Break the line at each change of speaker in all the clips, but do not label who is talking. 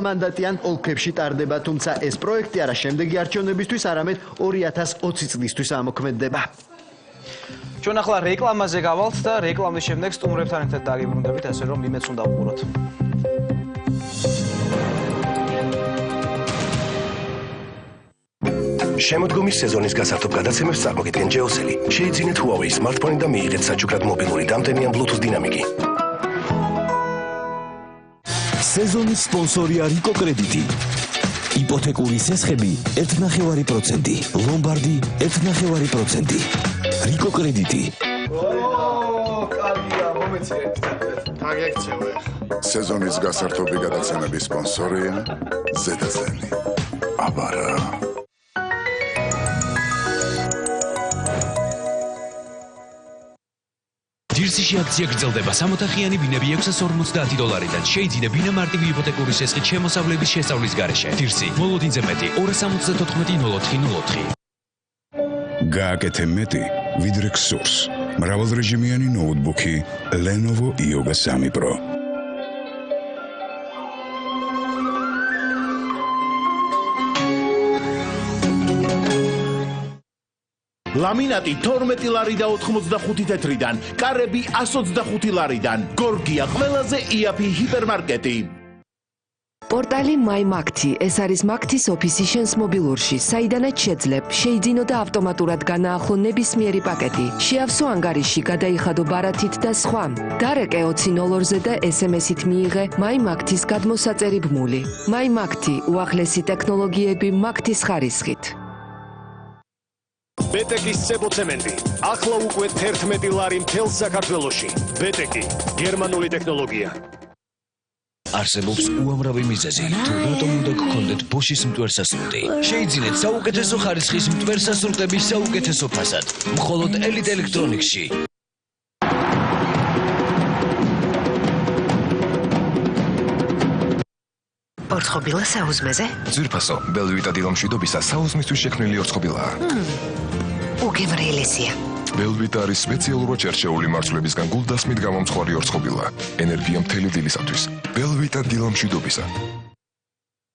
მანდატიან ოლქებში ტარდება, თუმცა ეს პროექტი არა შემდეგი არჩევნებისთვის, არამედ 2020 წლისთვის ამოქმედდება.
ჩვენ ახლა რეკლამაზე გავალთ და რეკლამის შემდეგ სტუმრებთან ერთად დაგიბრუნდებით, ასე რომ იმედს უნდა ვუყუროთ.
შემოდგომის სეზონის გასართობ გადაცემებს წარმოგიდგენ ჯეოსელი. შეიძინეთ Huawei smartphone და მიიღეთ საჩუქრად მობილური დამტენიან Bluetooth დინამიკი.
სეზონის სპონსორია რიკო კრედიტი. იპოთეკური სესხები 1.9%, ლომბარდი 1.9%. რიკო კრედიტი.
კალია, მომეცეთ. დაგექცევე.
სეზონის გასართობი გადაცემების სპონსორია ზედაზენი. აბარა.
დირსიში აქცია გრძელდება 60-ხიანი ბინები $650-დან. შეიძინე ბინა მარტივი იპოთეკური სესხით შემოსავლების შესწავლის გარეშე. დირსი, მოლოდინზე მეტი 274-04.
გააკეთე მეტი, ვიდრე გსურს. მრავალრეჟიმიანი ნოუთბუქი Lenovo Yoga 3 Pro.
ლამინატი 12 ლარი და 85 თეთრიდან, კარები 125 ლარიდან. გორგია ყველაზე იაფი ჰიპერმარკეტი.
პორტალი MyMakti, ეს არის Makti-ს ოფისი შენს მობილურში, საიდანაც შეძლებ, შეიძინო და ავტომატურად განაახლო ნებისმიერი პაკეტი. შეავსო ანგარიში, გადაიხადო ბარათით და სხვა. დარეკე 20-ზე და SMS-ით მიიღე MyMakti-ს გადმოსაწერი ბმული. MyMakti, უახლესი ტექნოლოგიები Makti-ს ხარისხით.
ბეტეკის ცებოცემენტი. ახლა უკვე 11 ლარი მთელ საქართველოში. ბეტეკი, გერმანული ტექნოლოგია.
არსებობს უამრავი მიზეზი, თუ რატომ უნდა გქონდეთ Bosch-ის მტვერსასრუტი. შეიძინეთ საუკეთესო ხარისხის მტვერსასრუტების საუკეთესო ფასად. მხოლოდ Elite Electronics-ში.
ორცხობილა საუზმეზე?
ძვირფასო, Belvita დილომშვიდობისა საუზმისთვის შექმნილი ორცხობილაა.
უგემრიელესია.
Belvita არის სპეციალურად შერჩეული მარცვლებისგან გულდასმით გამომცხვარი ორცხობილა. ენერგია მთელი დილისათვის. Belvita დილომშვიდობისა.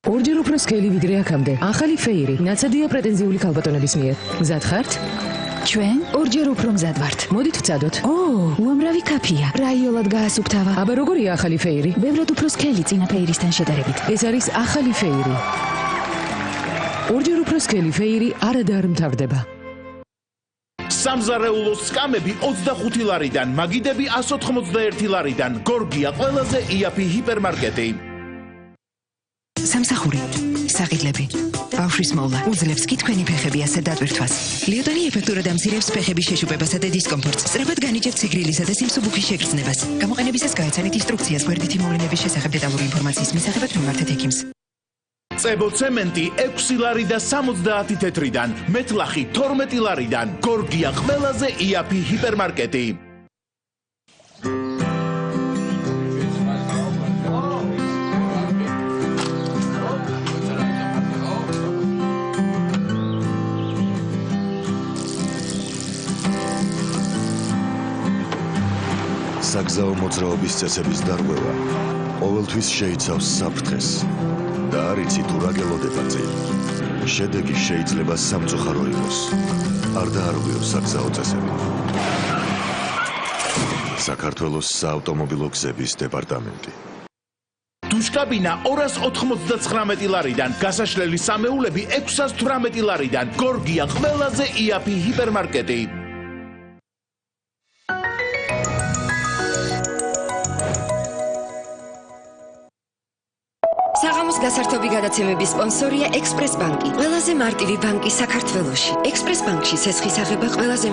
ორჯერ უფრო სქელი ვიდრე აქამდე. ახალი ფეირი, ნაცადია პრეტენზიული ქალბატონების მიერ. მზად ხართ?
ჩვენ ორჯერ უფრო მზად ვართ.
მოდით ვცადოთ.
უამრავი კაფეა. რაიოლად გაასუფთავა.
აბა როგორია ახალი ფეირი?
ბევრად უფრო სქელი წინა ფეირისთან შედარებით.
ეს არის ახალი ფეირი. ორჯერ უფრო სქელი ფეირი არადარ მთავრდება.
სამზარეულო სკამები 25 ლარიდან, მაგიდები 191 ლარიდან. გორგია ყველაზე იაფი ჰიპერმარკეტი.
სამსახური, საღიდლები, ბავშვის მოვლა, უძლებს კი თქვენი ფეხები ასე დატვირთვას. ლიოტონი ეფექტურად ამცირებს ფეხების შეშუპებასა და დისკომფორტს, სწრაფად განიჭერთ სიგრილისა და სიმსუბუქის შეგრძნებას. გამოყენებისას გაეცანით ინსტრუქციას გვერდითი მოვლენების შესახებ დეტალური ინფორმაციის მისაღებად მიმართეთ ექიმს.
წებოცემენტი 6 ლარი და 70 თეთრიდან, მეტლახი 12 ლარიდან. გორგია ყველაზე იაფი ჰიპერმარკეტი.
საგზაო მოძრაობის წესების დარღვევა ყოველთვის შეიცავს საფრთხეს და არ იცი თუ რა გელოდება წინ. შედეგი შეიძლება სამწუხარო იყოს. არ დაარღვიო საგზაო წესები. საქართველოს საავტომობილო გზების დეპარტამენტი.
დუშკაბინა 299 ლარიდან, გასაშლელი სამეულები 618 ლარიდან. გორგია ყველაზე იაფი ჰიპერმარკეტი.
საღამოს გასართობი გადაცემების სპონსორია ექსპრეს ბანკი. ყველაზე მარტივი ბანკი საქართველოში. ექსპრეს ბანკში სესხის აღება ყველაზე